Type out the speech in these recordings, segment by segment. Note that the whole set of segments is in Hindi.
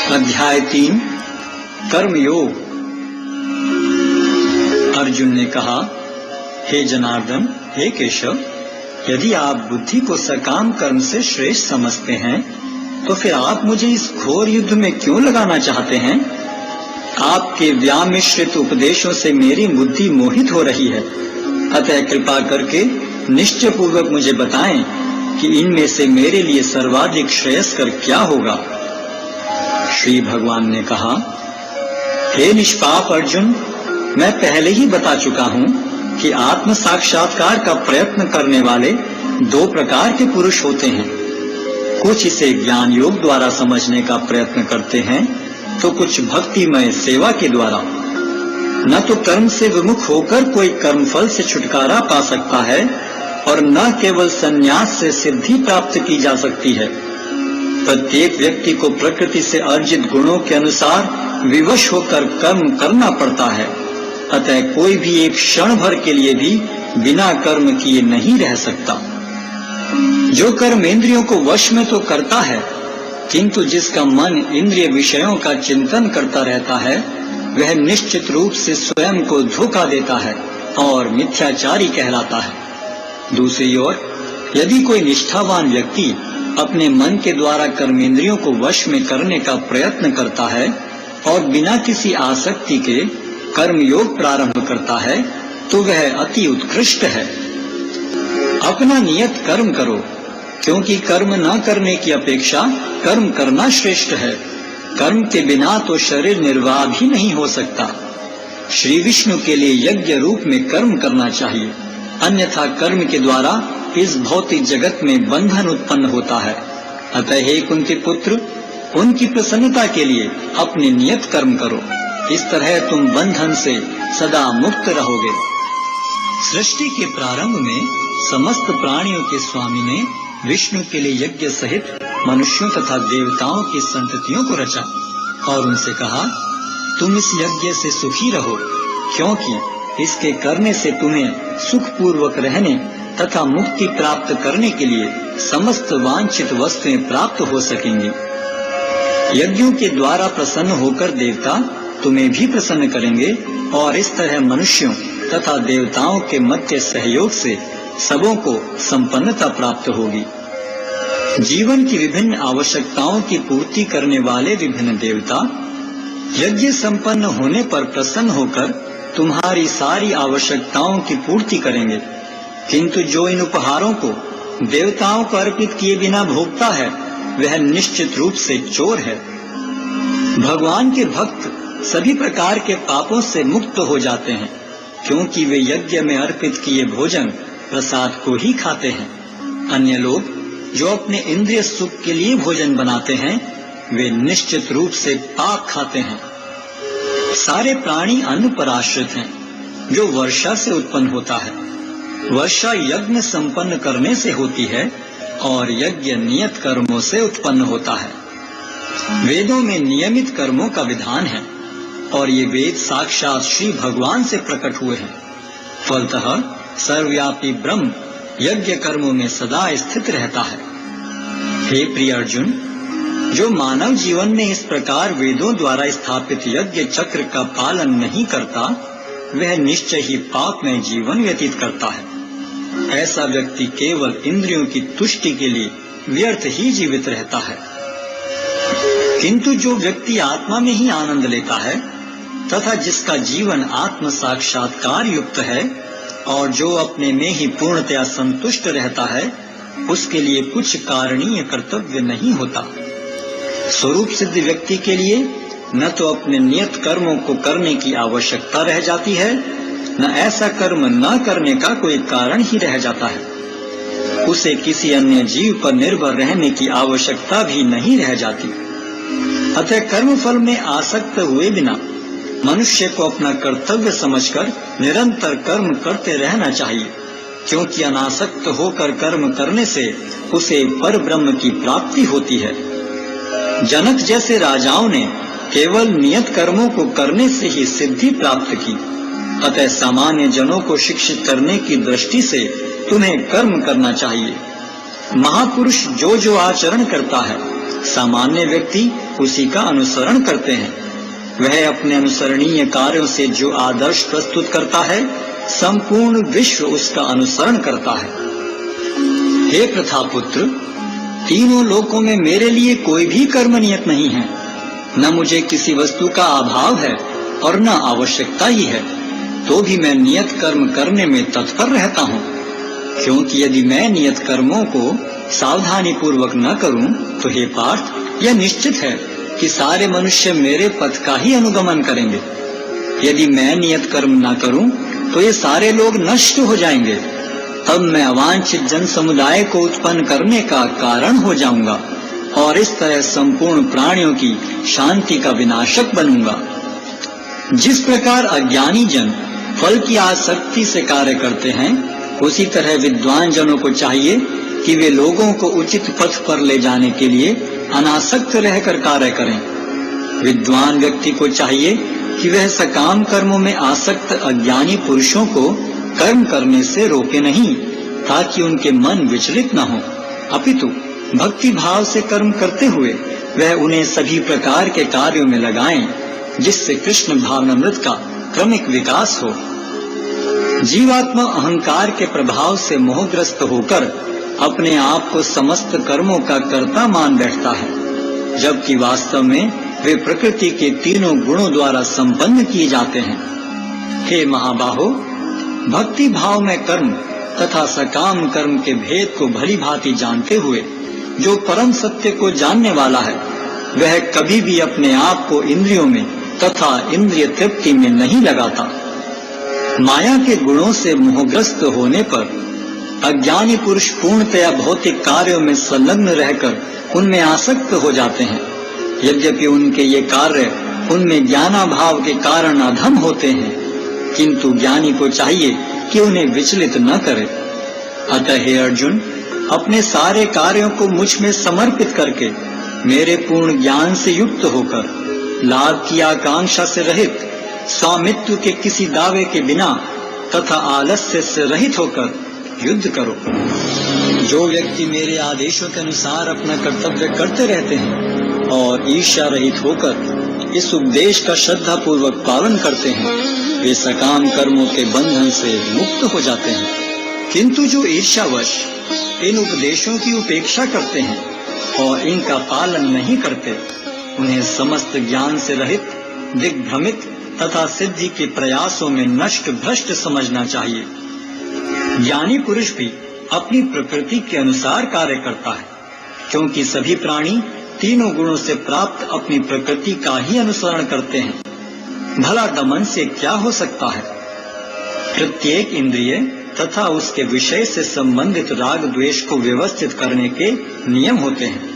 अध्याय 3 कर्मयोग। अर्जुन ने कहा, हे जनार्दन, हे केशव, यदि आप बुद्धि को सकाम कर्म से श्रेष्ठ समझते हैं तो फिर आप मुझे इस घोर युद्ध में क्यों लगाना चाहते हैं? आपके व्यामिश्रित उपदेशों से मेरी बुद्धि मोहित हो रही है, अतः कृपा करके निश्चय पूर्वक मुझे बताएं कि इनमें से मेरे लिए सर्वाधिक श्रेयस्कर क्या होगा। श्री भगवान ने कहा, हे निष्पाप अर्जुन, मैं पहले ही बता चुका हूँ कि आत्म साक्षात्कार का प्रयत्न करने वाले दो प्रकार के पुरुष होते हैं। कुछ इसे ज्ञान योग द्वारा समझने का प्रयत्न करते हैं तो कुछ भक्तिमय सेवा के द्वारा। न तो कर्म से विमुख होकर कोई कर्मफल से छुटकारा पा सकता है और न केवल संन्यास से सिद्धि प्राप्त की जा सकती है। प्रत्येक व्यक्ति को प्रकृति से अर्जित गुणों के अनुसार विवश होकर कर्म करना पड़ता है, अतः कोई भी एक क्षण भर के लिए भी बिना कर्म किए नहीं रह सकता। जो कर्म इंद्रियों को वश में तो करता है, किंतु जिसका मन इंद्रिय विषयों का चिंतन करता रहता है, वह निश्चित रूप से स्वयं को धोखा देता है और मिथ्याचारी कहलाता है। दूसरी ओर, यदि कोई निष्ठावान व्यक्ति अपने मन के द्वारा कर्मेंद्रियों को वश में करने का प्रयत्न करता है और बिना किसी आसक्ति के कर्म योग प्रारंभ करता है, तो वह अति उत्कृष्ट है। अपना नियत कर्म करो, क्योंकि कर्म न करने की अपेक्षा कर्म करना श्रेष्ठ है। कर्म के बिना तो शरीर निर्वाह भी नहीं हो सकता। श्री विष्णु के लिए यज्ञ रूप में कर्म करना चाहिए, अन्यथा कर्म के द्वारा इस भौतिक जगत में बंधन उत्पन्न होता है। अतः हे कुंती पुत्र, उनकी प्रसन्नता के लिए अपने नियत कर्म करो, इस तरह तुम बंधन से सदा मुक्त रहोगे। सृष्टि के प्रारंभ में समस्त प्राणियों के स्वामी ने विष्णु के लिए यज्ञ सहित मनुष्यों तथा देवताओं की संततियों को रचा और उनसे कहा, तुम इस यज्ञ से सुखी रहो, क्योंकि इसके करने से तुम्हें सुख पूर्वक रहने तथा मुक्ति प्राप्त करने के लिए समस्त वांछित वस्तुएं प्राप्त हो सकेंगी। यज्ञों के द्वारा प्रसन्न होकर देवता तुम्हें भी प्रसन्न करेंगे और इस तरह मनुष्यों तथा देवताओं के मध्य सहयोग से सबों को संपन्नता प्राप्त होगी। जीवन की विभिन्न आवश्यकताओं की पूर्ति करने वाले विभिन्न देवता यज्ञ संपन्न होने पर प्रसन्न होकर तुम्हारी सारी आवश्यकताओं की पूर्ति करेंगे, किंतु जो इन उपहारों को देवताओं को अर्पित किए बिना भोगता है, वह निश्चित रूप से चोर है। भगवान के भक्त सभी प्रकार के पापों से मुक्त हो जाते हैं, क्योंकि वे यज्ञ में अर्पित किए भोजन प्रसाद को ही खाते हैं। अन्य लोग जो अपने इंद्रिय सुख के लिए भोजन बनाते हैं, वे निश्चित रूप से पाप खाते हैं। सारे प्राणी अन्न पर आश्रित हैं, जो वर्षा से उत्पन्न होता है। वर्षा यज्ञ संपन्न करने से होती है और यज्ञ नियत कर्मों से उत्पन्न होता है। वेदों में नियमित कर्मों का विधान है और ये वेद साक्षात श्री भगवान से प्रकट हुए हैं। फलतः सर्वव्यापी ब्रह्म यज्ञ कर्मों में सदा स्थित रहता है। हे प्रिय अर्जुन, जो मानव जीवन में इस प्रकार वेदों द्वारा स्थापित यज्ञ चक्र का पालन नहीं करता, वह निश्चय ही पापमय जीवन व्यतीत करता है। ऐसा व्यक्ति केवल इंद्रियों की तुष्टि के लिए व्यर्थ ही जीवित रहता है। किंतु जो व्यक्ति आत्मा में ही आनंद लेता है तथा जिसका जीवन आत्म साक्षात्कार युक्त है और जो अपने में ही पूर्णतया संतुष्ट रहता है, उसके लिए कुछ कारणीय कर्तव्य नहीं होता। स्वरूप सिद्ध व्यक्ति के लिए न तो अपने नियत कर्मों को करने की आवश्यकता रह जाती है, न ऐसा कर्म न करने का कोई कारण ही रह जाता है। उसे किसी अन्य जीव पर निर्भर रहने की आवश्यकता भी नहीं रह जाती। अतः कर्म फल में आसक्त हुए बिना मनुष्य को अपना कर्तव्य समझकर निरंतर कर्म करते रहना चाहिए, क्योंकि अनासक्त होकर कर्म करने से उसे पर ब्रह्म की प्राप्ति होती है। जनक जैसे राजाओं ने केवल नियत कर्मों को करने से ही सिद्धि प्राप्त की। अतः सामान्य जनों को शिक्षित करने की दृष्टि से तुम्हें कर्म करना चाहिए। महापुरुष जो जो आचरण करता है, सामान्य व्यक्ति उसी का अनुसरण करते हैं। वह अपने अनुसरणीय कार्यों से जो आदर्श प्रस्तुत करता है, संपूर्ण विश्व उसका अनुसरण करता है। हे प्रथापुत्र, तीनों लोकों में मेरे लिए कोई भी कर्म नियत नहीं है। न मुझे किसी वस्तु का अभाव है और न आवश्यकता ही है, तो भी मैं नियत कर्म करने में तत्पर रहता हूँ। क्योंकि यदि मैं नियत कर्मों को सावधानी पूर्वक न करूं, तो हे पार्थ, यह निश्चित है कि सारे मनुष्य मेरे पथ का ही अनुगमन करेंगे। यदि मैं नियत कर्म न करूं, तो ये सारे लोग नष्ट हो जाएंगे। तब मैं अवांछित जन समुदाय को उत्पन्न करने का कारण हो जाऊंगा और इस तरह संपूर्ण प्राणियों की शांति का विनाशक बनूंगा। जिस प्रकार अज्ञानी जन फल की आसक्ति से कार्य करते हैं, उसी तरह विद्वान जनों को चाहिए कि वे लोगों को उचित पथ पर ले जाने के लिए अनासक्त रहकर कार्य करें। विद्वान व्यक्ति को चाहिए कि वह सकाम कर्मों में आसक्त अज्ञानी पुरुषों को कर्म करने से रोके नहीं, ताकि उनके मन विचलित न हो, अपितु भक्ति भाव से कर्म करते हुए वह उन्हें सभी प्रकार के कार्यों में लगाएं, जिससे कृष्ण भावनामृत का क्रमिक विकास हो। जीवात्मा अहंकार के प्रभाव से मोहग्रस्त होकर अपने आप को समस्त कर्मों का कर्ता मान बैठता है, जबकि वास्तव में वे प्रकृति के तीनों गुणों द्वारा संपन्न किए जाते हैं। हे महाबाहो, भक्ति भाव में कर्म तथा सकाम कर्म के भेद को भली भांति जानते हुए जो परम सत्य को जानने वाला है, वह कभी भी अपने आप को इंद्रियों में तथा इंद्रिय तृप्ति में नहीं लगाता। माया के गुणों से मोहग्रस्त होने पर अज्ञानी पुरुष पूर्णतया भौतिक कार्यों में संलग्न रहकर उनमें आसक्त हो जाते हैं। यद्यपि उनके ये कार्य उनमें ज्ञानाभाव के कारण अधम होते हैं, किंतु ज्ञानी को चाहिए कि उन्हें विचलित न करे। अतः हे अर्जुन, अपने सारे कार्यों को मुझ में समर्पित करके मेरे पूर्ण ज्ञान से युक्त होकर लाभ की आकांक्षा से रहित, स्वामित्व के किसी दावे के बिना तथा आलस्य से रहित होकर युद्ध करो। जो व्यक्ति मेरे आदेशों के अनुसार अपना कर्तव्य करते रहते हैं और ईर्ष्या रहित होकर इस उपदेश का श्रद्धा पूर्वक पालन करते हैं, वे सकाम कर्मों के बंधन से मुक्त हो जाते हैं। किंतु जो ईर्ष्यावश इन उपदेशों की उपेक्षा करते हैं और इनका पालन नहीं करते, उन्हें समस्त ज्ञान से रहित, दिग्भ्रमित तथा सिद्धि के प्रयासों में नष्ट भ्रष्ट समझना चाहिए। ज्ञानी पुरुष भी अपनी प्रकृति के अनुसार कार्य करता है, क्योंकि सभी प्राणी तीनों गुणों से प्राप्त अपनी प्रकृति का ही अनुसरण करते हैं। भला दमन से क्या हो सकता है? प्रत्येक इंद्रिय तथा उसके विषय से संबंधित राग द्वेष को व्यवस्थित करने के नियम होते हैं।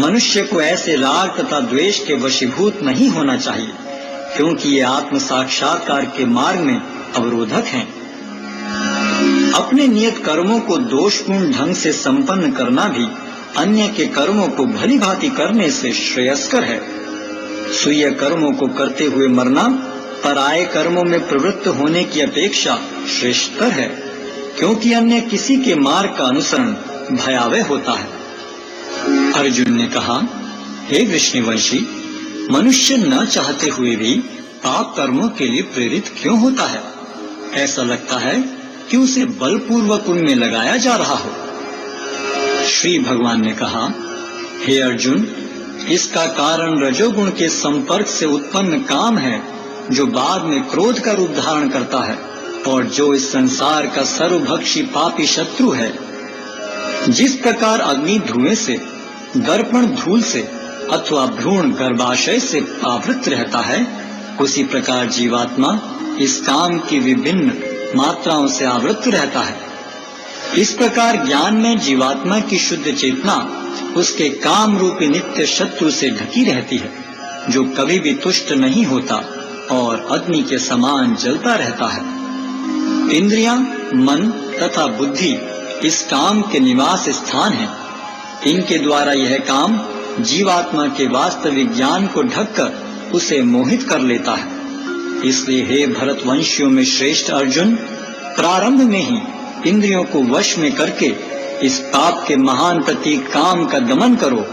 मनुष्य को ऐसे राग तथा द्वेष के वशीभूत नहीं होना चाहिए, क्योंकि ये आत्म साक्षात्कार के मार्ग में अवरोधक हैं। अपने नियत कर्मों को दोषपूर्ण ढंग से संपन्न करना भी अन्य के कर्मों को भली भांति करने से श्रेयस्कर है। स्वीय कर्मों को करते हुए मरना पराये कर्मों में प्रवृत्त होने की अपेक्षा श्रेष्ठतर है, क्योंकि अन्य किसी के मार्ग का अनुसरण भयावह होता है। अर्जुन ने कहा, हे वृष्णिवंशी, मनुष्य न चाहते हुए भी पाप कर्मों के लिए प्रेरित क्यों होता है? ऐसा लगता है कि उसे बलपूर्वक उनमें लगाया जा रहा हो। श्री भगवान ने कहा, हे अर्जुन, इसका कारण रजोगुण के संपर्क से उत्पन्न काम है, जो बाद में क्रोध का रूप धारण करता है और जो इस संसार का सर्वभक्षी पापी शत्रु है। जिस प्रकार अग्नि धुएं से, दर्पण धूल से अथवा भ्रूण गर्भाशय से आवृत रहता है, उसी प्रकार जीवात्मा इस काम की विभिन्न मात्राओं से आवृत रहता है। इस प्रकार ज्ञान में जीवात्मा की शुद्ध चेतना उसके काम रूपी नित्य शत्रु से ढकी रहती है, जो कभी भी तुष्ट नहीं होता और अग्नि के समान जलता रहता है। इंद्रियां, मन तथा बुद्धि इस काम के निवास स्थान हैं। इनके द्वारा यह काम जीवात्मा के वास्तविक ज्ञान को ढककर उसे मोहित कर लेता है। इसलिए हे भरतवंशियों में श्रेष्ठ अर्जुन, प्रारंभ में ही इंद्रियों को वश में करके इस पाप के महान प्रतीक काम का दमन करो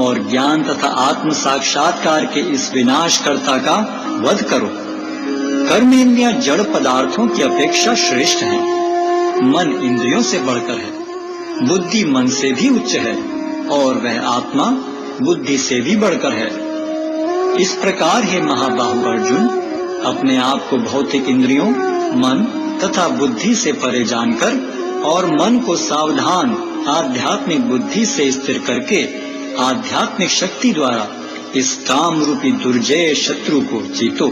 और ज्ञान तथा आत्म साक्षात्कार के इस विनाशकर्ता का वध करो। कर्मेंद्रियां जड़ पदार्थों की अपेक्षा श्रेष्ठ हैं। मन इंद्रियों से बढ़कर है, बुद्धि मन से भी उच्च है और वह आत्मा बुद्धि से भी बढ़कर है। इस प्रकार हे महाबाहु अर्जुन, अपने आप को भौतिक इंद्रियों, मन तथा बुद्धि से परे जानकर और मन को सावधान आध्यात्मिक बुद्धि से स्थिर करके आध्यात्मिक शक्ति द्वारा इस काम रूपी दुर्जय शत्रु को जीतो।